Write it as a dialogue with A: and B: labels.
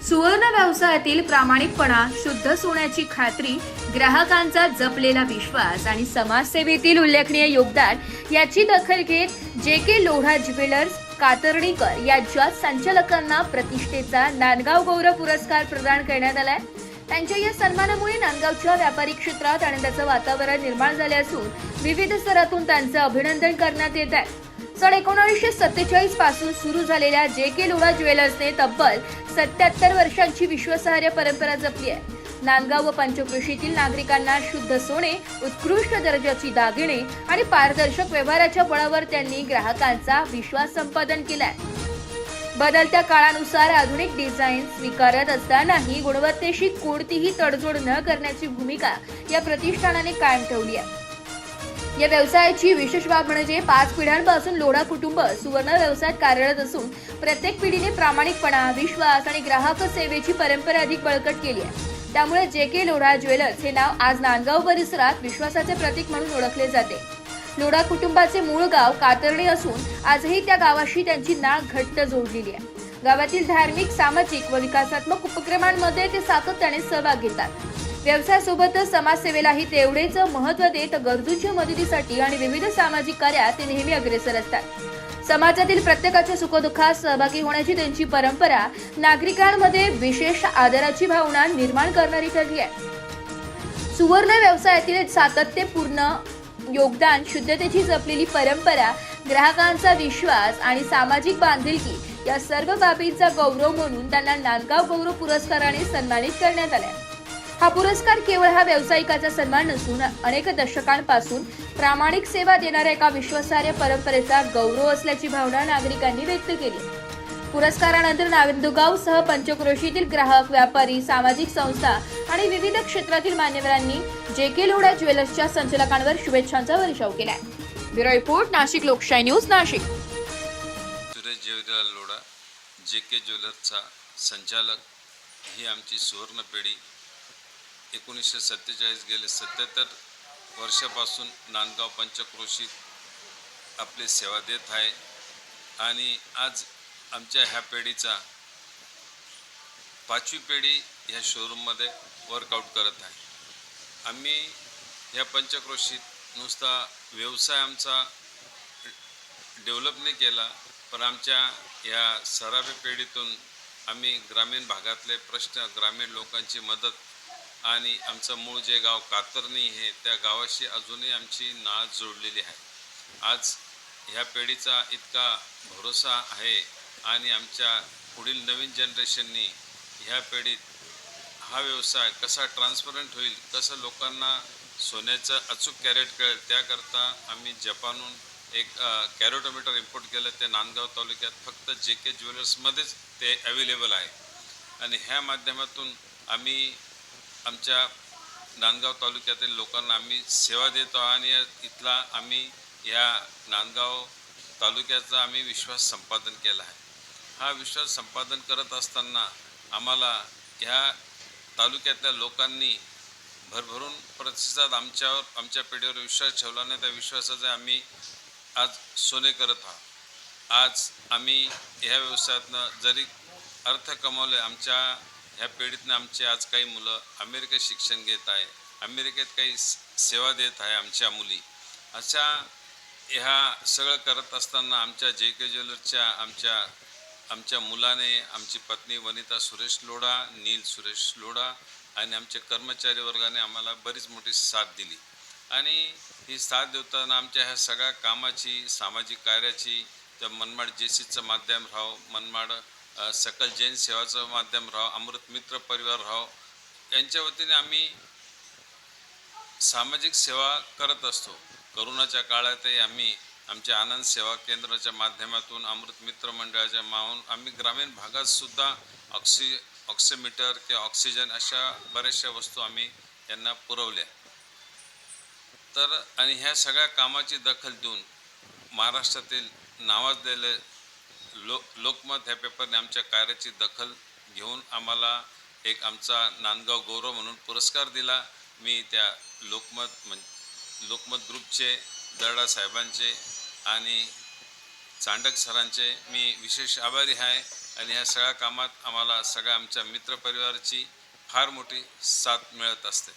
A: सुवर्ण व्यवसायातील प्रामाणिकपणा, शुद्ध सोन्याची खात्री, ग्राहकांचा जपलेला विश्वास आणि समाजसेवेतील उल्लेखनीय योगदान याची दखल घेत जे.के. लोढा ज्वेलर्स कातर्णीकर यांच्या संचालकांना प्रतिष्ठेचा नांदगाव गौरव पुरस्कार प्रदान करण्यात आलाय। त्यांच्या या सन्मानामुळे नांदगावच्या व्यापारी क्षेत्रात आनंदाचं वातावरण निर्माण झाले असून विविध स्तरातून त्यांचं अभिनंदन करण्यात येत आहे। सन 1947 पासून सुरू झालेल्या जे.के. लोढा ज्वेलर्सने तब्बल 77 वर्षांची विश्वासार्ह परंपरा जपली आहे। नांदगाव व पंचक्रोशीतील नागरिकांना शुद्ध सोने, उत्कृष्ट दर्जाची दागिने आणि पारदर्शक व्यवहाराच्या बळावर त्यांनी ग्राहकांचा विश्वास संपादन केलाय। बदलत्या काळानुसार आधुनिक डिझाईन स्वीकारत असतानाही गुणवत्तेशी कोणतीही तडजोड न करण्याची भूमिका या प्रतिष्ठानाने कायम ठेवली आहे। या व्यवसायाची विशेष बाब म्हणजे 5 पिढ्यांपासून लोढा कुटुंब सुवर्ण व्यवसायात कार्यरत असून प्रत्येक पिढीने प्रामाणिकपणा, विश्वास आणि ग्राहक सेवेची परंपरा अधिक बळकट केली आहे। त्यामुळे जे.के. लोढा ज्वेलर्स हे नाव आज नांदगाव परिसरात विश्वासाचे प्रतीक म्हणून ओळखले जाते। लोढा कुटुंबाचे मूळ गाव कातर्णी असून आजही त्या गावाशी त्यांची नाळ घट्ट जोडलेली आहे। गावातील धार्मिक, सामाजिक व विकासात्मक उपक्रमांमध्ये ते सातत्याने सहभाग घेतात। व्यवसायासोबतच समाजसेवेलाही तेवढेच महत्त्व देत गरजूंच्या मदतीसाठी आणि विविध सामाजिक कार्यात ते नेहमी अग्रेसर असतात। समाजातील प्रत्येकाच्या सुखदुःखात सहभागी होण्याची त्यांची परंपरा नागरिकांमध्ये विशेष आदराची भावना निर्माण करणारी ठरली आहे। सुवर्ण व्यवसायातील सातत्यपूर्ण योगदान, शुद्धतेची जपलेली परंपरा, ग्राहकांचा विश्वास आणि सामाजिक बांधिलकी या सर्व बाबींचा गौरव म्हणून त्यांना नांदगाव गौरव पुरस्काराने सन्मानित करण्यात आले। हा पुरस्कार केवळ हा व्यावसायिकाचा सन्मान नसून अनेक दशकांपासून प्रामाणिक सेवा देणाऱ्या एका विश्वासार्ह परंपरेचा गौरव असल्याची भावना नागरिकांनी व्यक्त केली। पुरस्कारानंतर नांदगावसह पंचक्रोशीतील ग्राहक, व्यापारी, सामाजिक संस्था आणि विविध क्षेत्रातील मान्यवरांनी जे.के. लोढा ज्वेलर्सच्या संचालकांवर शुभेच्छांचा वर्षाव केलाय। ब्युरो रिपोर्ट, नाशिक लोकशाही न्यूज, नाशिक।
B: सुरेश जेवरीलाल लोढा, जे.के. ज्वेलर्सचा संचालक, ही आमची सुवर्ण पिढी 1947 गेले 77 वर्षापासून नांदगाव पंचक्रोशीत आपली सेवा देत आहे आणि आज आमच्या ह्या पिढीचा 5वी पिढी ह्या शोरूममध्ये वर्कआउट करत आहे। आम्ही ह्या पंचक्रोशीत नुसता व्यवसाय आमचा डेव्हलप नाही केला, पण आमच्या ह्या सरावी पिढीतून आम्ही ग्रामीण भागातले प्रश्न, ग्रामीण लोकांची मदत आणि आमचं मूळ जे गाव कातर्णी आहे त्या गावाशी अजूनही आमची नाळ जोडलेली आहे। आज ह्या पिढीचा इतका भरोसा आहे आणि आमच्या पुढील नवीन जनरेशननी ह्या पिढीत हा व्यवसाय कसा ट्रान्सपरंट होईल, कसं लोकांना सोन्याचं अचूक कॅरेट कळेल, त्याकरता आम्ही जपानहून एक कॅरोटोमीटर इम्पोर्ट केलं। ते नांदगाव तालुक्यात फक्त जे.के. ज्वेलर्समध्येच ते अवेलेबल आहे आणि ह्या माध्यमातून आम्ही आमच्या नांदगाव तालुक्यातील लोकांना आम्ही सेवा देतो आणि इथला आम्ही ह्या नांदगाव तालुक्याचा आम्ही विश्वास संपादन केला आहे। हा विश्वास संपादन करत असताना आम्हाला ह्या तालुक्यातल्या लोकांनी भरभरून प्रतिसाद आमच्यावर, आमच्या पिढीवर विश्वास ठेवला नाही। त्या विश्वासाचे आम्ही आज सोने करत आहोत। आज आम्ही ह्या व्यवसायातनं जरी अर्थ कमावले, आमच्या ह्या पिढीतनं आमचे आज काही मुलं अमेरिकेत शिक्षण घेत आहे, अमेरिकेत काही सेवा देत आहे आमच्या मुली। अशा ह्या सगळं करत असताना आमच्या जे.के. ज्वेलर्सच्या आमच्या मुलाने, आमची पत्नी वनिता सुरेश लोढा, नील सुरेश लोढा आणि आमचे कर्मचारी वर्गाने आम्हाला बरीच मोठी साथ दिली आणि ही साथ देताना आमच्या ह्या सगळ्या कामाची, सामाजिक कार्याची, त्या मनमाड जेसीचं माध्यम राहो, मनमाड सकल जैन सेवाचं माध्यम राहो, अमृत मित्र परिवार राहो, यांच्या वतीने आम्ही सामाजिक सेवा करत असतो। करोनाच्या काळातही आम्ही आमच्या आनंद सेवा केंद्राच्या माध्यमातून, अमृत मित्र मंडळाच्या माहून आम्ही ग्रामीण भागातसुद्धा ऑक्सिमीटर किंवा ऑक्सिजन अशा बऱ्याचशा वस्तू आम्ही यांना पुरवल्या। तर आणि ह्या सगळ्या कामाची दखल देऊन महाराष्ट्रातील नावाजलेले लोकमत ह्या पेपरने आमच्या कार्याची दखल घेऊन आम्हाला एक आमचा नांदगाव गौरव म्हणून पुरस्कार दिला। मी त्या लोकमत ग्रुपचे, दर्डा साहेबांचे आणि चांडक सरांचे मी विशेष आभारी आहे। आणि ह्या सगळ्या कामात आम्हाला सगळ्या आमच्या मित्रपरिवाराची फार मोठी साथ मिळत असते.